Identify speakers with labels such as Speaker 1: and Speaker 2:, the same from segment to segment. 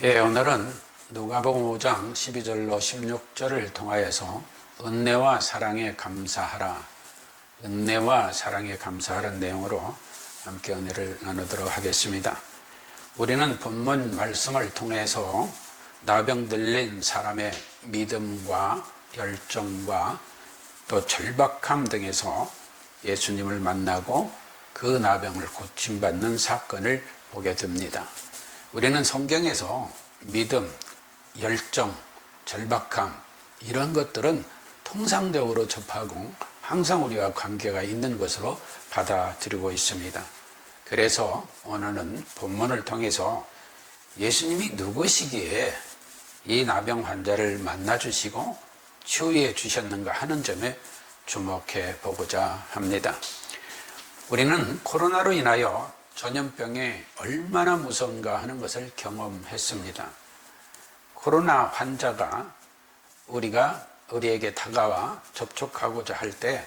Speaker 1: 오늘은 누가복음 5장 12절로 16절을 통하여서 은혜와 사랑에 감사하라, 은혜와 사랑에 감사하라는 내용으로 함께 은혜를 나누도록 하겠습니다. 우리는 본문 말씀을 통해서 나병 들린 사람의 믿음과 열정과 또 절박함 등에서 예수님을 만나고 그 나병을 고침받는 사건을 보게 됩니다. 우리는 성경에서 믿음, 열정, 절박함 이런 것들은 통상적으로 접하고 항상 우리와 관계가 있는 것으로 받아들이고 있습니다. 그래서 오늘은 본문을 통해서 예수님이 누구시기에 이 나병 환자를 만나주시고 치유해 주셨는가 하는 점에 주목해 보고자 합니다. 우리는 코로나로 인하여 전염병이 얼마나 무서운가 하는 것을 경험했습니다. 코로나 환자가 우리에게 다가와 접촉하고자 할 때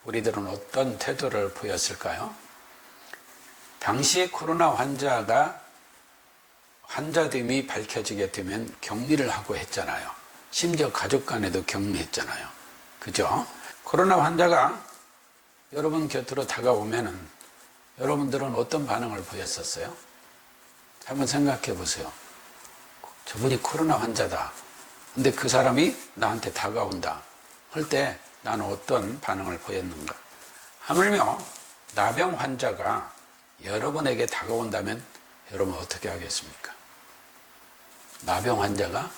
Speaker 1: 우리들은 어떤 태도를 보였을까요? 당시에 코로나 환자가 환자됨이 밝혀지게 되면 격리를 하고 했잖아요. 심지어 가족 간에도 격리했잖아요. 그죠? 코로나 환자가 여러분 곁으로 다가오면은 여러분들은 어떤 반응을 보였었어요? 한번 생각해 보세요. 저분이 코로나 환자다. 근데 그 사람이 나한테 다가온다. 할 때 나는 어떤 반응을 보였는가? 하물며 나병 환자가 여러분에게 다가온다면 여러분 어떻게 하겠습니까? 나병 환자가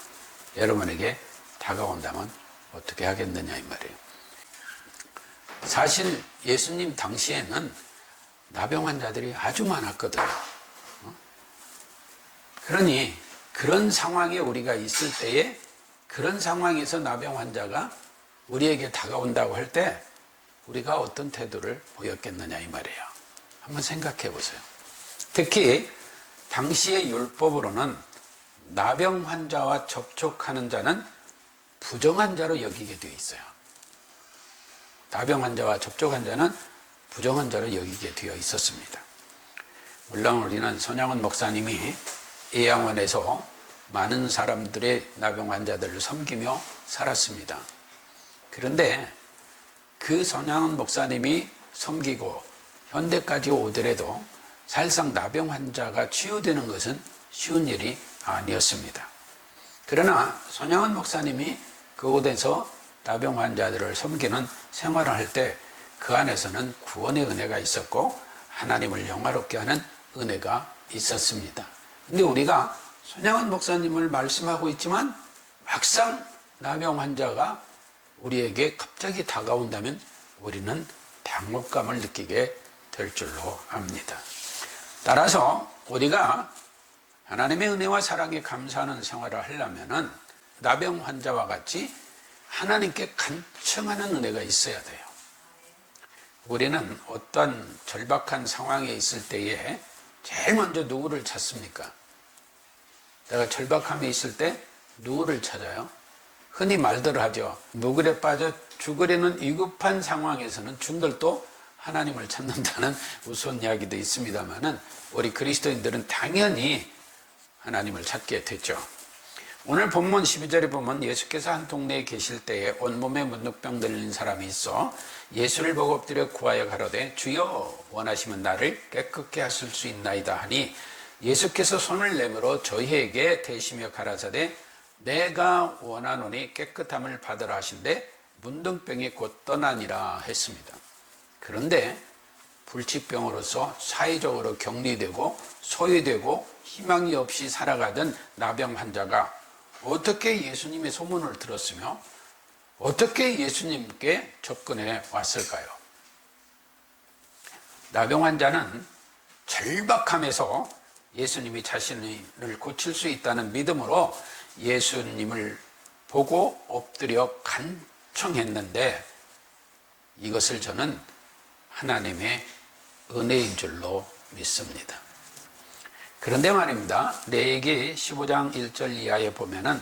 Speaker 1: 여러분에게 다가온다면 어떻게 하겠느냐 이 말이에요. 사실 예수님 당시에는 나병 환자들이 아주 많았거든요. 그러니 그런 상황에 우리가 있을 때에 그런 상황에서 나병 환자가 우리에게 다가온다고 할 때 우리가 어떤 태도를 보였겠느냐 이 말이에요. 한번 생각해 보세요. 특히 당시의 율법으로는 나병 환자와 접촉하는 자는 부정한 자로 여기게 되어 있어요. 나병 환자와 접촉한 자는 부정한 자로 여기게 되어 있었습니다. 물론 우리는 손양원 목사님이 예양원에서 많은 사람들의 나병 환자들을 섬기며 살았습니다. 그런데 그 손양원 목사님이 섬기고 현대까지 오더라도 사실상 나병 환자가 치유되는 것은 쉬운 일이 아니었습니다. 그러나 손양원 목사님이 그곳에서 나병 환자들을 섬기는 생활을 할 때 그 안에서는 구원의 은혜가 있었고 하나님을 영화롭게 하는 은혜가 있었습니다. 근데 우리가 손양원 목사님을 말씀하고 있지만 막상 나병 환자가 우리에게 갑자기 다가온다면 우리는 당혹감을 느끼게 될 줄로 압니다. 따라서 우리가 하나님의 은혜와 사랑에 감사하는 생활을 하려면 나병 환자와 같이 하나님께 간청하는 은혜가 있어야 돼요. 우리는 어떤 절박한 상황에 있을 때에 제일 먼저 누구를 찾습니까? 내가 절박함에 있을 때 누구를 찾아요? 흔히 말들 하죠. 무글에 빠져 죽으려는 위급한 상황에서는 중들도 하나님을 찾는다는 우스운 이야기도 있습니다만은 우리 그리스도인들은 당연히 하나님을 찾게 되죠. 오늘 본문 12절에 보면 예수께서 한 동네에 계실 때에 온몸에 문둥병 들린 사람이 있어 예수를 보고 엎드려 구하여 가로되 주여 원하시면 나를 깨끗게 하실 수 있나이다 하니 예수께서 손을 내밀어 저희에게 대시며 가라사대 내가 원하노니 깨끗함을 받으라 하신대 문둥병이 곧 떠나니라 했습니다. 그런데 불치병으로서 사회적으로 격리되고 소외되고 희망이 없이 살아가던 나병 환자가 어떻게 예수님의 소문을 들었으며 어떻게 예수님께 접근해 왔을까요? 나병 환자는 절박함에서 예수님이 자신을 고칠 수 있다는 믿음으로 예수님을 보고 엎드려 간청했는데 이것을 저는 하나님의 은혜인 줄로 믿습니다. 그런데 말입니다. 레위기 15장 1절 이하에 보면은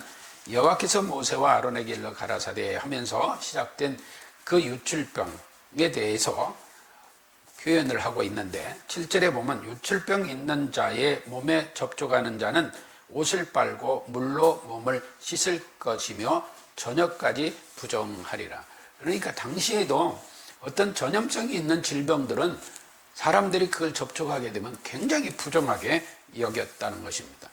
Speaker 1: 여호와께서 모세와 아론에게 일러 가라사대 하면서 시작된 그 유출병에 대해서 표현을 하고 있는데 7절에 보면 유출병 있는 자의 몸에 접촉하는 자는 옷을 빨고 물로 몸을 씻을 것이며 저녁까지 부정하리라. 그러니까 당시에도 어떤 전염성이 있는 질병들은 사람들이 그걸 접촉하게 되면 굉장히 부정하게 여겼다는 것입니다.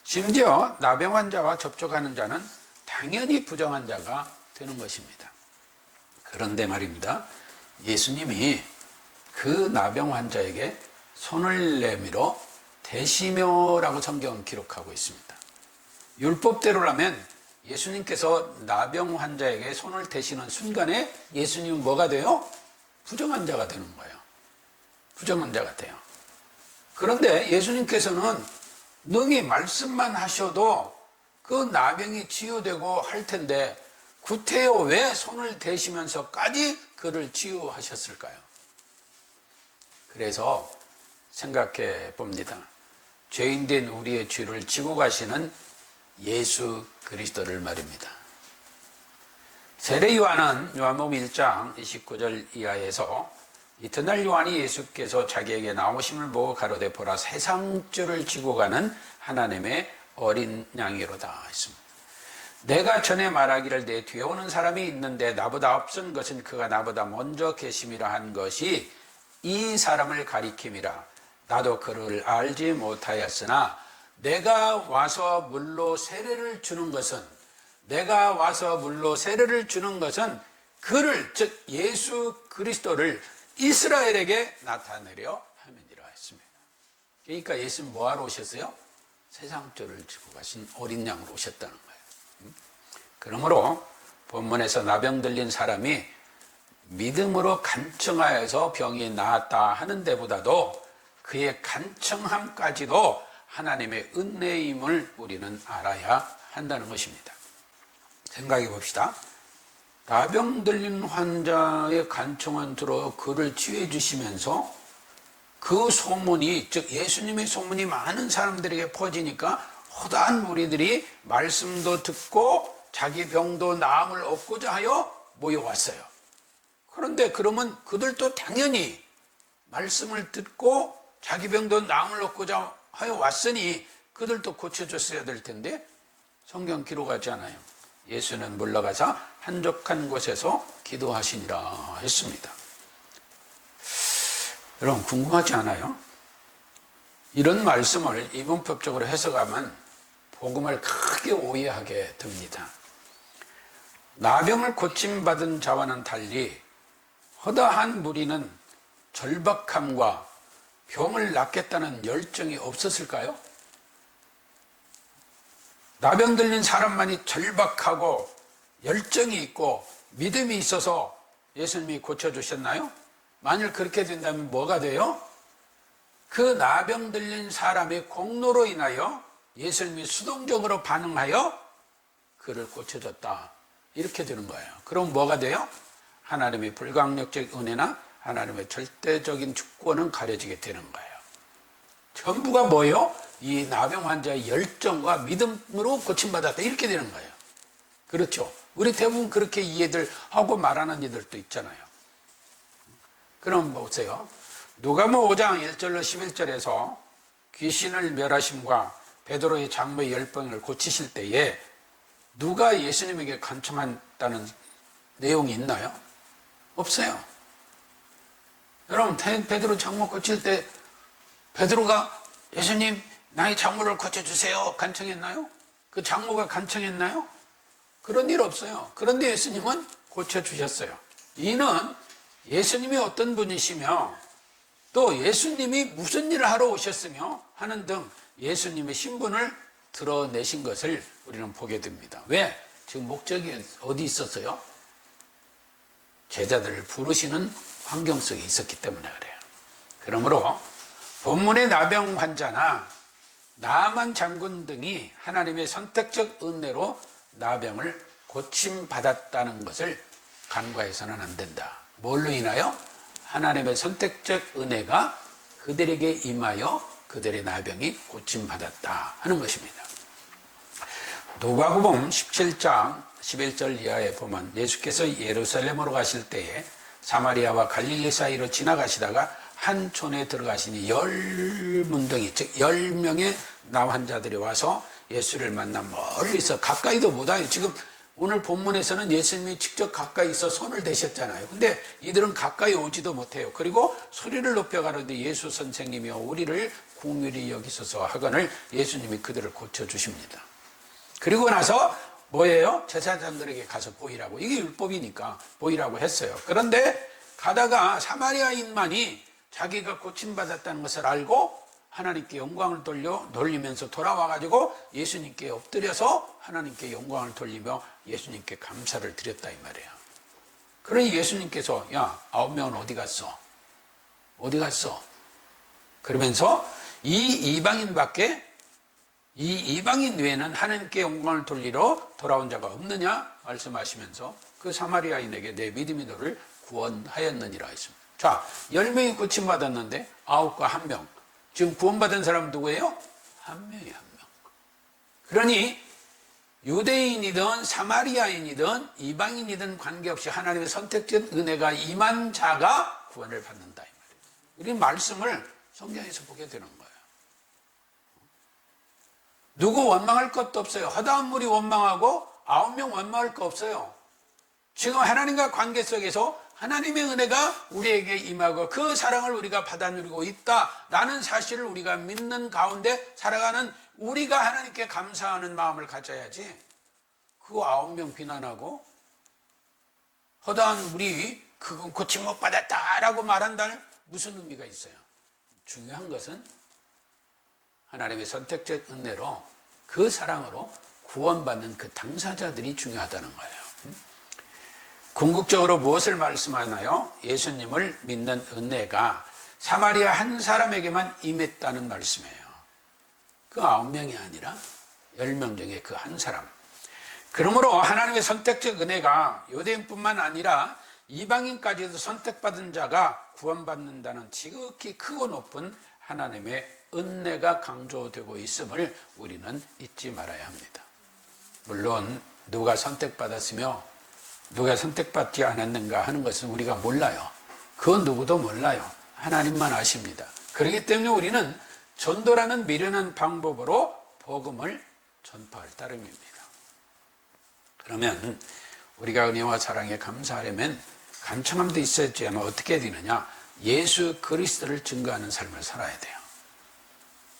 Speaker 1: 심지어 나병 환자와 접촉하는 자는 당연히 부정한 자가 되는 것입니다. 그런데 말입니다. 예수님이 그 나병 환자에게 손을 내밀어 대시며라고 성경은 기록하고 있습니다. 율법대로라면 예수님께서 나병 환자에게 손을 대시는 순간에 예수님은 뭐가 돼요? 부정한 자가 되는 거예요. 부정한 자가 돼요. 그런데 예수님께서는 능히 말씀만 하셔도 그 나병이 치유되고 할 텐데 구태여 왜 손을 대시면서까지 그를 치유하셨을까요? 그래서 생각해 봅니다. 죄인된 우리의 죄를 지고 가시는 예수 그리스도를 말입니다. 세례 요한은 요한복음 1장 29절 이하에서 이튿날 요한이 예수께서 자기에게 나오심을 보고 가로되 보라 세상죄를 지고 가는 하나님의 어린 양이로다 했습니다. 내가 전에 말하기를 내 뒤에 오는 사람이 있는데 나보다 앞선 것은 그가 나보다 먼저 계심이라 한 것이 이 사람을 가리킴이라. 나도 그를 알지 못하였으나 내가 와서 물로 세례를 주는 것은 그를 즉 예수 그리스도를 이스라엘에게 나타내려 함이니라 했습니다. 그러니까 예수는 뭐하러 오셨어요? 세상 죄를 지고 가신 어린 양으로 오셨다는 거예요. 그러므로 본문에서 나병 들린 사람이 믿음으로 간청하여서 병이 나았다 하는 데보다도 그의 간청함까지도 하나님의 은혜임을 우리는 알아야 한다는 것입니다. 생각해 봅시다. 나병 들린 환자의 간청은 들어 그를 치유해 주시면서 그 소문이, 즉 예수님의 소문이 많은 사람들에게 퍼지니까 허다한 무리들이 말씀도 듣고 자기 병도 나음을 얻고자 하여 모여왔어요. 그런데 그러면 그들도 당연히 말씀을 듣고 자기 병도 나음을 얻고자 하여 왔으니 그들도 고쳐줬어야 될 텐데 성경 기록하지 않아요. 예수는 물러가서 한적한 곳에서 기도하시니라 했습니다. 여러분 궁금하지 않아요? 이런 말씀을 이분법적으로 해석하면 복음을 크게 오해하게 됩니다. 나병을 고침받은 자와는 달리 허다한 무리는 절박함과 병을 낫겠다는 열정이 없었을까요? 나병 들린 사람만이 절박하고 열정이 있고 믿음이 있어서 예수님이 고쳐주셨나요? 만일 그렇게 된다면 뭐가 돼요? 그 나병 들린 사람의 공로로 인하여 예수님이 수동적으로 반응하여 그를 고쳐줬다. 이렇게 되는 거예요. 그럼 뭐가 돼요? 하나님의 불강력적 은혜나 하나님의 절대적인 주권은 가려지게 되는 거예요. 전부가 뭐예요? 이 나병 환자의 열정과 믿음으로 고침받았다. 이렇게 되는 거예요. 그렇죠? 우리 대부분 그렇게 이해들 하고 말하는 이들도 있잖아요. 그럼 보세요. 누가복음 5장 1절로 11절에서 귀신을 멸하심과 베드로의 장모의 열병을 고치실 때에 누가 예수님에게 간청한다는 내용이 있나요? 없어요. 여러분 베드로 장모 고칠 때 베드로가 예수님 나의 장모를 고쳐주세요 간청했나요? 그 장모가 간청했나요? 그런 일 없어요. 그런데 예수님은 고쳐주셨어요. 이는 예수님이 어떤 분이시며 또 예수님이 무슨 일을 하러 오셨으며 하는 등 예수님의 신분을 드러내신 것을 우리는 보게 됩니다. 왜? 지금 목적이 어디 있었어요? 제자들을 부르시는 환경 속에 있었기 때문에 그래요. 그러므로 본문의 나병 환자나 나만 장군 등이 하나님의 선택적 은혜로 나병을 고침받았다는 것을 간과해서는 안 된다. 뭘로 인하여? 하나님의 선택적 은혜가 그들에게 임하여 그들의 나병이 고침받았다 하는 것입니다. 누가복음 17장 11절 이하에 보면 예수께서 예루살렘으로 가실 때에 사마리아와 갈릴리 사이로 지나가시다가 한 촌에 들어가시니 10문둥이, 즉 10명의 나 환자들이 와서 예수를 만나 멀리서, 가까이도 못 와요. 지금 오늘 본문에서는 예수님이 직접 가까이 있어 손을 대셨잖아요. 근데 이들은 가까이 오지도 못해요. 그리고 소리를 높여 가로되 예수 선생님이여 우리를 긍휼히 여기소서 하거늘 예수님이 그들을 고쳐주십니다. 그리고 나서 뭐예요? 제사장들에게 가서 보이라고, 이게 율법이니까 보이라고 했어요. 그런데 가다가 사마리아인만이 자기가 고침받았다는 것을 알고 하나님께 영광을 돌리면서 돌아와가지고 예수님께 엎드려서 하나님께 영광을 돌리며 예수님께 감사를 드렸다 이 말이에요. 그러니 예수님께서 야 9명은 어디 갔어? 어디 갔어? 그러면서 이 이방인 외에는 하나님께 영광을 돌리러 돌아온 자가 없느냐 말씀하시면서 그 사마리아인에게 내 믿음이 너를 구원하였느니라 했습니다. 자, 10명이 고침받았는데 9과 1명. 지금 구원받은 사람은 누구예요? 한 명이 한 명. 그러니 유대인이든 사마리아인이든 이방인이든 관계없이 하나님의 선택적 은혜가 임한 자가 구원을 받는다 이 말이에요. 우리 말씀을 성경에서 보게 되는 거예요. 누구 원망할 것도 없어요. 허다한 무리 원망하고 9명 원망할 거 없어요. 지금 하나님과 관계 속에서 하나님의 은혜가 우리에게 임하고 그 사랑을 우리가 받아 누리고 있다라는 사실을 우리가 믿는 가운데 살아가는 우리가 하나님께 감사하는 마음을 가져야지, 그거 9명 비난하고 허다한 우리 그건 고침 못 받았다라고 말한다는 무슨 의미가 있어요? 중요한 것은 하나님의 선택적 은혜로 그 사랑으로 구원받는 그 당사자들이 중요하다는 거예요. 궁극적으로 무엇을 말씀하나요? 예수님을 믿는 은혜가 사마리아 한 사람에게만 임했다는 말씀이에요. 그 9명이 아니라 10명 중에 그 한 사람. 그러므로 하나님의 선택적 은혜가 유대인뿐만 아니라 이방인까지도 선택받은 자가 구원받는다는 지극히 크고 높은 하나님의 은혜가 강조되고 있음을 우리는 잊지 말아야 합니다. 물론 누가 선택받았으며 누가 선택받지 않았는가 하는 것은 우리가 몰라요. 그건 누구도 몰라요. 하나님만 아십니다. 그렇기 때문에 우리는 전도라는 미련한 방법으로 복음을 전파할 따름입니다. 그러면 우리가 은혜와 사랑에 감사하려면 간청함도 있어야지만 어떻게 해야 되느냐? 예수 그리스도를 증거하는 삶을 살아야 돼요.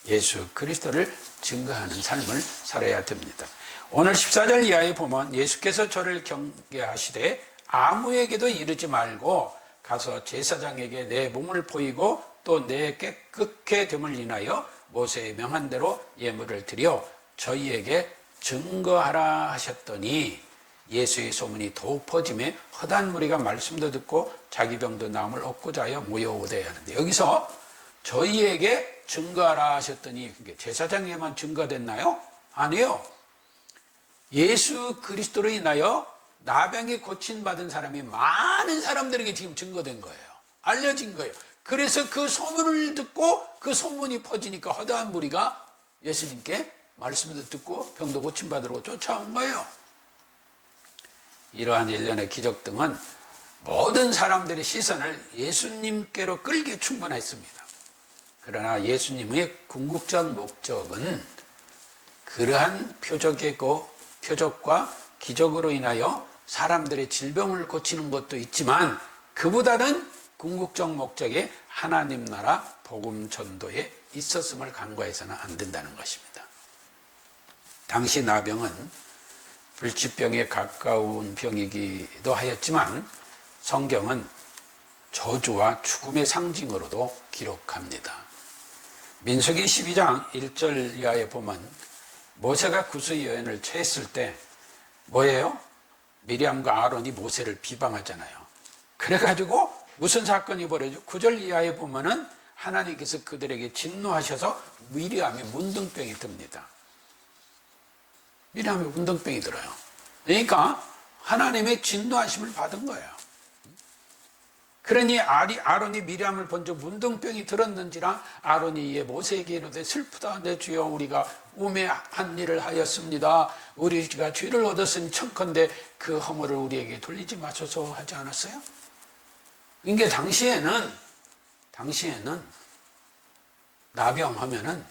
Speaker 1: 예수 그리스도를 증거하는 삶을 살아야 됩니다. 오늘 14절 이하에 보면 예수께서 저를 경계하시되 아무에게도 이르지 말고 가서 제사장에게 내 몸을 보이고 또 내 깨끗게 됨을 인하여 모세의 명한 대로 예물을 드려 저희에게 증거하라 하셨더니 예수의 소문이 더욱 퍼지매 허다한 무리가 말씀도 듣고 자기 병도 남을 얻고자 하여 모여오되 하는데, 여기서 저희에게 증거하라 하셨더니 제사장에게만 증거됐나요? 아니요. 예수 그리스도로 인하여 나병이 고침받은 사람이 많은 사람들에게 지금 증거된 거예요. 알려진 거예요. 그래서 그 소문을 듣고 그 소문이 퍼지니까 허다한 무리가 예수님께 말씀도 듣고 병도 고침받으러 쫓아온 거예요. 이러한 일련의 기적 등은 모든 사람들의 시선을 예수님께로 끌기에 충분했습니다. 그러나 예수님의 궁극적 목적은 그러한 표적과 기적으로 인하여 사람들의 질병을 고치는 것도 있지만 그보다는 궁극적 목적이 하나님 나라 복음 전도에 있었음을 간과해서는 안 된다는 것입니다. 당시 나병은 불치병에 가까운 병이기도 하였지만 성경은 저주와 죽음의 상징으로도 기록합니다. 민수기 12장 1절 이하에 보면 모세가 구스 여인을 취했을 때 뭐예요? 미리암과 아론이 모세를 비방하잖아요. 그래가지고 무슨 사건이 벌어지죠? 9절 이하에 보면은 하나님께서 그들에게 진노하셔서 미리암에 문둥병이 듭니다. 미리암에 문둥병이 들어요. 그러니까 하나님의 진노하심을 받은 거예요. 그러니 아론이 미리암을 본즉 문둥병이 들었는지라 아론이 이에 모세에게 이르되 슬프다 내 주여 우리가 우매한 일을 하였습니다. 우리가 죄를 얻었으니 청컨대 그 허물을 우리에게 돌리지 마소서 하지 않았어요? 그러니까 당시에는 당시에는 나병하면은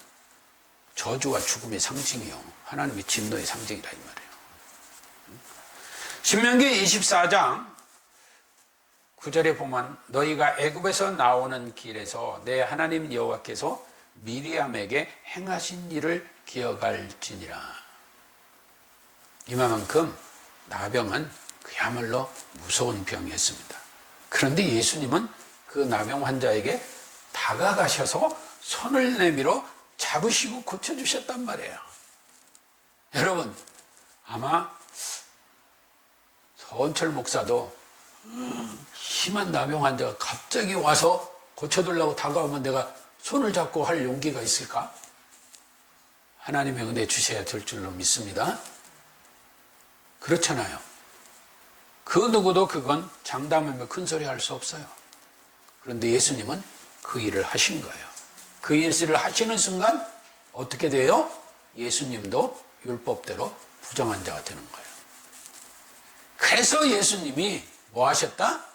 Speaker 1: 저주와 죽음의 상징이요, 하나님의 진노의 상징이라 이 말이에요. 신명기 24장 9절에 보면 너희가 애굽에서 나오는 길에서 내 하나님 여호와께서 미리암에게 행하신 일을 기억할지니라. 이만큼 나병은 그야말로 무서운 병이었습니다. 그런데 예수님은 그 나병 환자에게 다가가셔서 손을 내밀어 잡으시고 고쳐주셨단 말이에요. 여러분, 아마 서원철 목사도 심한 나병 환자가 갑자기 와서 고쳐달라고 다가오면 내가 손을 잡고 할 용기가 있을까? 하나님의 은혜 주셔야 될 줄로 믿습니다. 그렇잖아요. 그 누구도 그건 장담하며 큰소리 할 수 없어요. 그런데 예수님은 그 일을 하신 거예요. 그 일을 하시는 순간 어떻게 돼요? 예수님도 율법대로 부정환자가 되는 거예요. 그래서 예수님이 뭐 하셨다?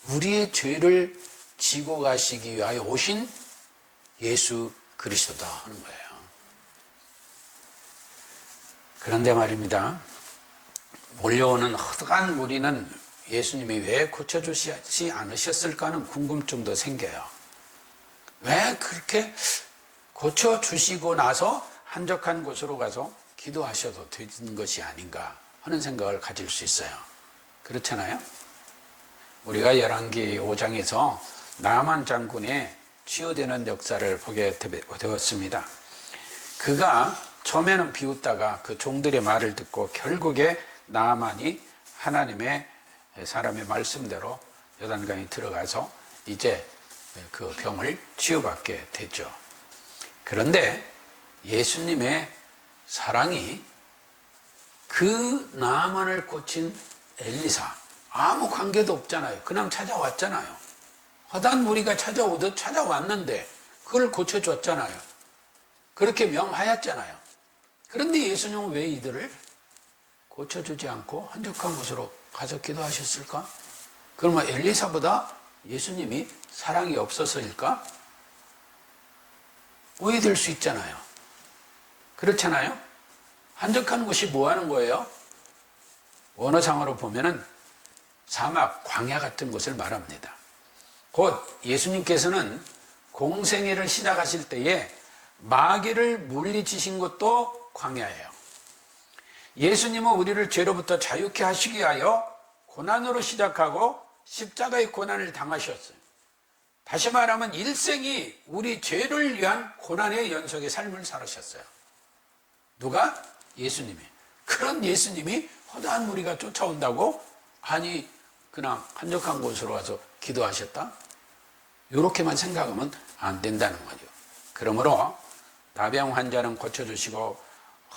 Speaker 1: 우리의 죄를 지고 가시기 위하여 오신 예수 그리스도다 하는 거예요. 그런데 말입니다, 몰려오는 허다한 무리는 예수님이 왜 고쳐주시지 않으셨을까 하는 궁금증도 생겨요. 왜 그렇게 고쳐주시고 나서 한적한 곳으로 가서 기도하셔도 되는 것이 아닌가 하는 생각을 가질 수 있어요. 그렇잖아요? 우리가 열왕기 5장에서 나만 장군의 치유되는 역사를 보게 되었습니다. 그가 처음에는 비웃다가 그 종들의 말을 듣고 결국에 나만이 하나님의 사람의 말씀대로 요단강에 들어가서 이제 그 병을 치유받게 됐죠. 그런데 예수님의 사랑이 그 나만을 고친 엘리사, 아무 관계도 없잖아요. 그냥 찾아왔잖아요. 허다한 무리가 찾아오듯 찾아왔는데 그걸 고쳐줬잖아요. 그렇게 명하였잖아요. 그런데 예수님은 왜 이들을 고쳐주지 않고 한적한 곳으로 가서 기도하셨을까? 그러면 엘리사보다 예수님이 사랑이 없어서일까? 오해될 수 있잖아요. 그렇잖아요? 한적한 곳이 뭐 하는 거예요? 원어상으로 보면은 사막, 광야 같은 곳을 말합니다. 곧 예수님께서는 공생애를 시작하실 때에 마귀를 물리치신 것도 광야예요. 예수님은 우리를 죄로부터 자유케 하시기 위하여 고난으로 시작하고 십자가의 고난을 당하셨어요. 다시 말하면 일생이 우리 죄를 위한 고난의 연속의 삶을 살으셨어요. 누가? 예수님이. 그런 예수님이 허다한 무리가 쫓아온다고? 아니, 그냥 한적한 곳으로 와서 기도하셨다? 이렇게만 생각하면 안 된다는 거죠. 그러므로 나병 환자는 고쳐주시고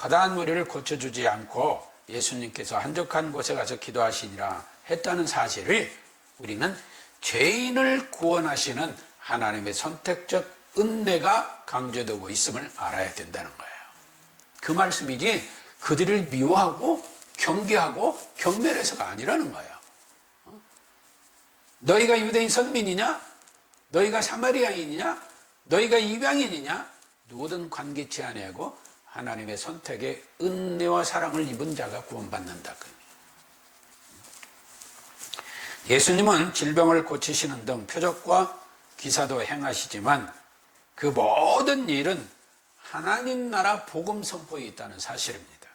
Speaker 1: 허다한 무리를 고쳐주지 않고 예수님께서 한적한 곳에 가서 기도하시니라 했다는 사실을 우리는 죄인을 구원하시는 하나님의 선택적 은혜가 강조되고 있음을 알아야 된다는 거예요. 그 말씀이지 그들을 미워하고 경계하고 경멸해서가 아니라는 거예요. 너희가 유대인 선민이냐? 너희가 사마리아인이냐? 너희가 이방인이냐? 누구든 관계치 아니하고 하나님의 선택의 은혜와 사랑을 입은 자가 구원받는다. 예수님은 질병을 고치시는 등 표적과 기사도 행하시지만 그 모든 일은 하나님 나라 복음 선포에 있다는 사실입니다.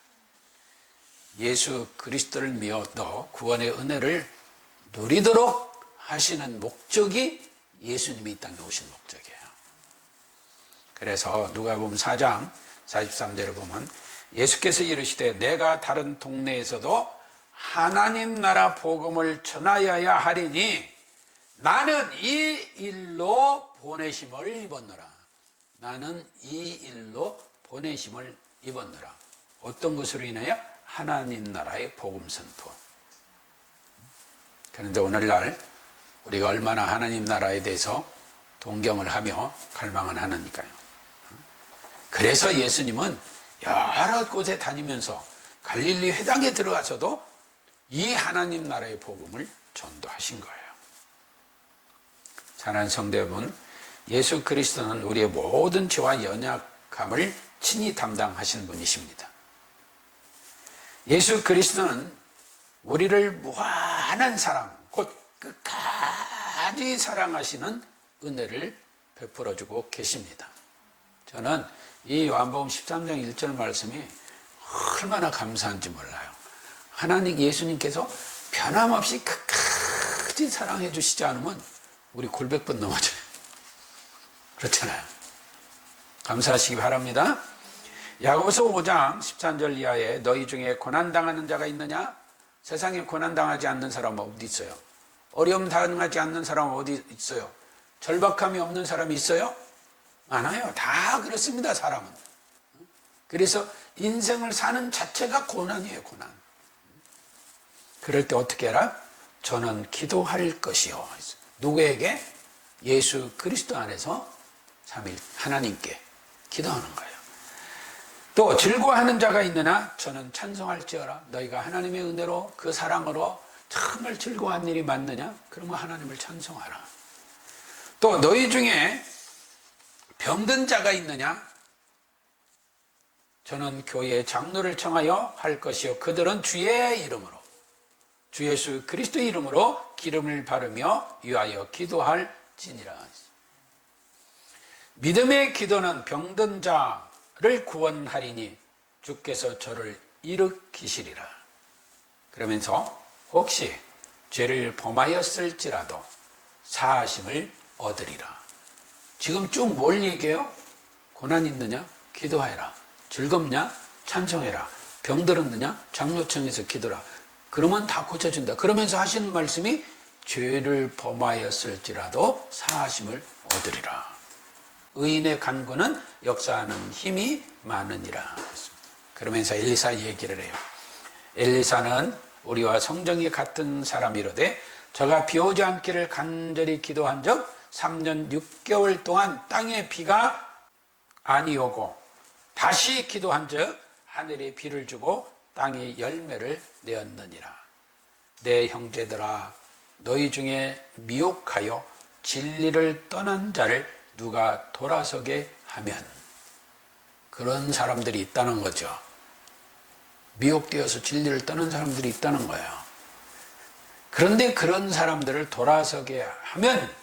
Speaker 1: 예수 그리스도를 믿어 구원의 은혜를 누리도록 하시는 목적이 예수님이 이 땅에 오신 목적이에요. 그래서 누가복음 4장 43절을 보면 예수께서 이르시되 내가 다른 동네에서도 하나님 나라 복음을 전하여야 하리니 나는 이 일로 보내심을 입었노라. 나는 이 일로 보내심을 입었노라. 어떤 것으로 인하여? 하나님 나라의 복음 선포. 그런데 오늘날 우리가 얼마나 하나님 나라에 대해서 동경을 하며 갈망을 하느니까요. 그래서 예수님은 여러 곳에 다니면서 갈릴리 회당에 들어가서도 이 하나님 나라의 복음을 전도하신 거예요. 사랑하는 성도 여러분, 예수 그리스도는 우리의 모든 죄와 연약함을 친히 담당하신 분이십니다. 예수 그리스도는 우리를 무한한 사랑, 곧 끝까지 사랑하시는 은혜를 베풀어주고 계십니다. 저는 이 요한복음 13장 1절 말씀이 얼마나 감사한지 몰라요. 하나님 예수님께서 변함없이 끝까지 사랑해 주시지 않으면 우리 골백번 넘어져요. 그렇잖아요. 감사하시기 바랍니다. 야고보서 5장 13절 이하에 너희 중에 고난당하는 자가 있느냐? 세상에 고난당하지 않는 사람은 어디 있어요? 어려움 당하지 않는 사람은 어디 있어요? 절박함이 없는 사람이 있어요? 많아요. 다 그렇습니다, 사람은. 그래서 인생을 사는 자체가 고난이에요, 고난. 그럴 때 어떻게 해라? 저는 기도할 것이요. 누구에게? 예수 그리스도 안에서 삼위 하나님께 기도하는 거예요. 또 즐거워하는 자가 있느냐? 저는 찬송할지어라. 너희가 하나님의 은혜로 그 사랑으로 정말 즐거워한 일이 많느냐? 그러면 하나님을 찬송하라. 또 너희 중에 병든 자가 있느냐? 저는 교회의 장로를 청하여 할 것이요 그들은 주의 이름으로 주 예수 그리스도의 이름으로 기름을 바르며 위하여 기도할지니라. 믿음의 기도는 병든 자를 구원하리니 주께서 저를 일으키시리라. 그러면서 혹시 죄를 범하였을지라도 사하심을 얻으리라. 지금 쭉 뭘 얘기해요? 고난 있느냐? 기도해라. 즐겁냐? 찬송해라. 병들었느냐? 장로청에서 기도라. 그러면 다 고쳐준다. 그러면서 하시는 말씀이 죄를 범하였을지라도 사하심을 얻으리라. 의인의 간구는 역사하는 힘이 많으니라. 그러면서 엘리사 얘기를 해요. 엘리사는 우리와 성정이 같은 사람이로되 저가 비 오지 않기를 간절히 기도한 적 3년 6개월 동안 땅에 비가 아니 오고 다시 기도한 적 하늘에 비를 주고 땅에 열매를 내었느니라. 내 형제들아 너희 중에 미혹하여 진리를 떠난 자를 누가 돌아서게 하면, 그런 사람들이 있다는 거죠. 미혹되어서 진리를 떠난 사람들이 있다는 거예요. 그런데 그런 사람들을 돌아서게 하면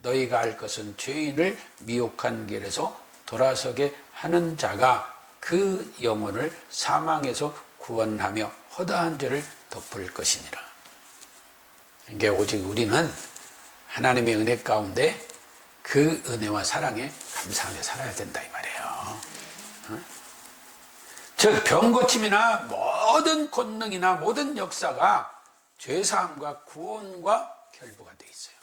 Speaker 1: 너희가 알 것은 죄인을 미혹한 길에서 돌아서게 하는 자가 그 영혼을 사망에서 구원하며 허다한 죄를 덮을 것이니라. 이게 오직 우리는 하나님의 은혜 가운데 그 은혜와 사랑에 감사하며 살아야 된다 이 말이에요. 즉 병고침이나 모든 권능이나 모든 역사가 죄사함과 구원과 결부가 되어 있어요.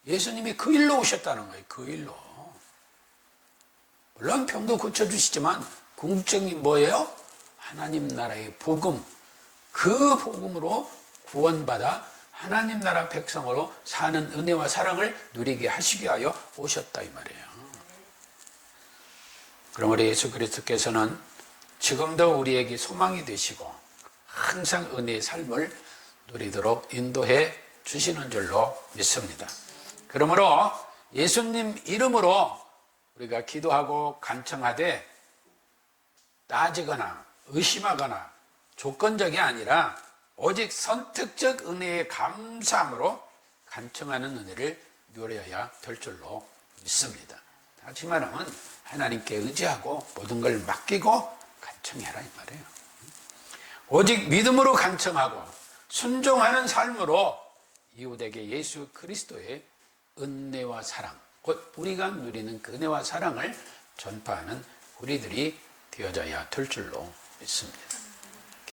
Speaker 1: 예수님이 그 일로 오셨다는 거예요. 그 일로. 물론 병도 고쳐주시지만 궁극적인 뭐예요? 하나님 나라의 복음. 그 복음으로 구원받아 하나님 나라 백성으로 사는 은혜와 사랑을 누리게 하시기 위하여 오셨다 이 말이에요. 그럼 우리 예수 그리스도께서는 지금도 우리에게 소망이 되시고 항상 은혜의 삶을 누리도록 인도해 주시는 줄로 믿습니다. 그러므로 예수님 이름으로 우리가 기도하고 간청하되 따지거나 의심하거나 조건적이 아니라 오직 선택적 은혜의 감사함으로 간청하는 은혜를 누려야 될 줄로 믿습니다. 다시 말하면 하나님께 의지하고 모든 걸 맡기고 간청해라 이 말이에요. 오직 믿음으로 간청하고 순종하는 삶으로 이웃에게 예수 그리스도의 은혜와 사랑, 곧 우리가 누리는 그 은혜와 사랑을 전파하는 우리들이 되어져야 될 줄로 믿습니다.